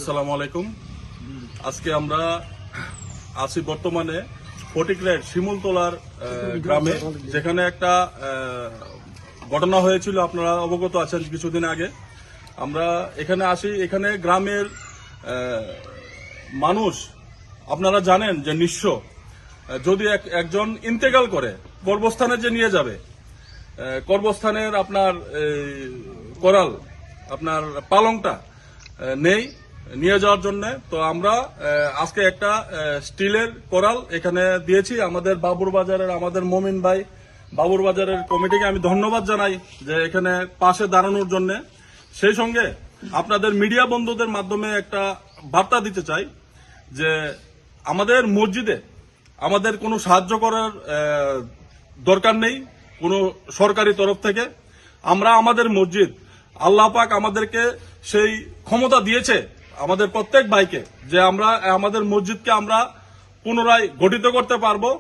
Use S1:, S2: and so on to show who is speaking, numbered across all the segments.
S1: আসসালামু আলাইকুম। আজকে আমরা আছি বর্তমানে ফটিকরাইট শিমুলতলার গ্রামে, যেখানে একটা ঘটনা হয়েছিল, আপনারা অবগত আছেন। কিছুদিন আগে আমরা এখানে আসি। এখানে গ্রামের মানুষ, আপনারা জানেন যে নিঃস্ব, যদি একজন ইন্তেকাল করে কর্মস্থানে যে নিয়ে যাবে, কর্মস্থানের আপনার করাল, আপনার পালংটা নেই নিয়ে যাওয়ার জন্য। তো আমরা আজকে একটা স্টিলের কোরাল এখানে দিয়েছি। আমাদের বাবুর বাজারের আমাদের মমিন ভাই বাবুর বাজারের কমিটিকে আমি ধন্যবাদ জানাই যে এখানে পাশে দাঁড়ানোর জন্য। সেই সঙ্গে আপনাদের মিডিয়া বন্ধুদের মাধ্যমে একটা বার্তা দিতে চাই যে আমাদের মসজিদে আমাদের কোনো সাহায্য করার দরকার নেই কোনো সরকারি তরফ থেকে। আমরা আমাদের মসজিদ, আল্লাহ পাক আমাদেরকে সেই ক্ষমতা দিয়েছে আমাদের প্রত্যেক ভাইকে, যে আমরা আমাদের মসজিদকে আমরা পুনরায় গঠিত করতে পারবো,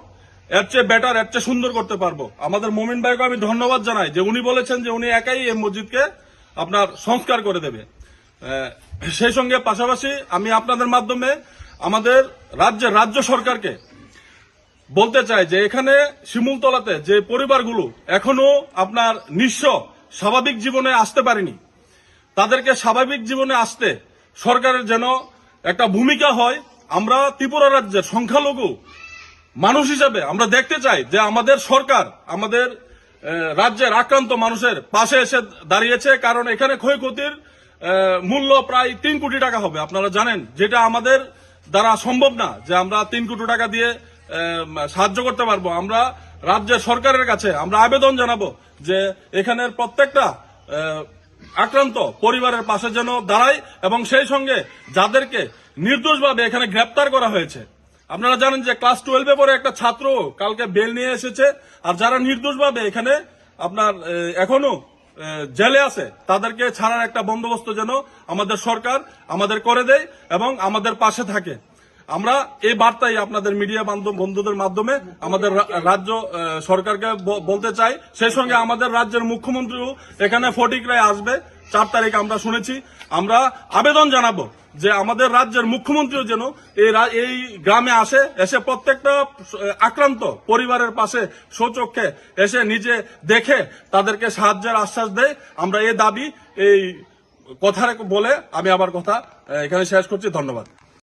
S1: এর চেয়ে বেটার, এর চেয়ে সুন্দর করতে পারবো। আমাদের মমিন ভাইকে আমি ধন্যবাদ জানাই যে উনি বলেছেন যে উনি একাই এই মসজিদকে আপনার সংস্কার করে দেবে। সেই সঙ্গে পাশাপাশি আমি আপনাদের মাধ্যমে আমাদের রাজ্য সরকারকে বলতে চাই যে এখানে শিমুলতলাতে যে পরিবারগুলো এখনো আপনার নিঃস্ব, স্বাভাবিক জীবনে আসতে পারেনি, তাদেরকে স্বাভাবিক জীবনে আসতে সরকারের যেন একটা ভূমিকা হয়। আমরা ত্রিপুরা রাজ্যের সংখ্যালঘু মানুষ হিসেবে আমরা দেখতে চাই যে আমাদের সরকার আমাদের রাজ্যের আক্রান্ত মানুষের পাশে এসে দাঁড়িয়েছে। কারণ এখানে ক্ষয়ক্ষতির মূল্য প্রায় 3 কোটি টাকা হবে, আপনারা জানেন, যেটা আমাদের দ্বারা সম্ভব না যে আমরা 3 কোটি টাকা দিয়ে সাহায্য করতে পারবো। আমরা রাজ্যের সরকারের কাছে আমরা আবেদন জানাবো যে এখানের প্রত্যেকটা আক্রান্ত পরিবারের পাশে যেন দাঁড়ায়, এবং সেই সঙ্গে যাদেরকে নির্দোষভাবে এখানে গ্রেপ্তার করা হয়েছে, আপনারা জানেন যে ক্লাস 12-এ পড়ে একটা ছাত্র কালকে বেল নিয়ে এসেছে, আর যারা নির্দোষভাবে এখানে আপনার এখনো জেলে আছে তাদেরকে ছাড়ার একটা বন্দোবস্ত যেন আমাদের সরকার আমাদের করে দেয় এবং আমাদের পাশে থাকে। আমরা এই বার্তাই আপনাদের মিডিয়া বন্ধুদের মাধ্যমে আমাদের রাজ্য সরকারকে বলতে চাই। সেই সঙ্গে আমাদের রাজ্যের মুখ্যমন্ত্রীও এখানে ফটিকরায় আসবে 4 তারিখ আমরা শুনেছি। আমরা আবেদন জানাবো যে আমাদের রাজ্যের মুখ্যমন্ত্রীও যেন এই গ্রামে এসে প্রত্যেকটা আক্রান্ত পরিবারের পাশে স্বচক্ষে এসে নিজে দেখে তাদেরকে সাহায্যের আশ্বাস দেয়। আমরা এই দাবি, এই কথা বলে আমি আবার কথা এখানে শেষ করছি। ধন্যবাদ।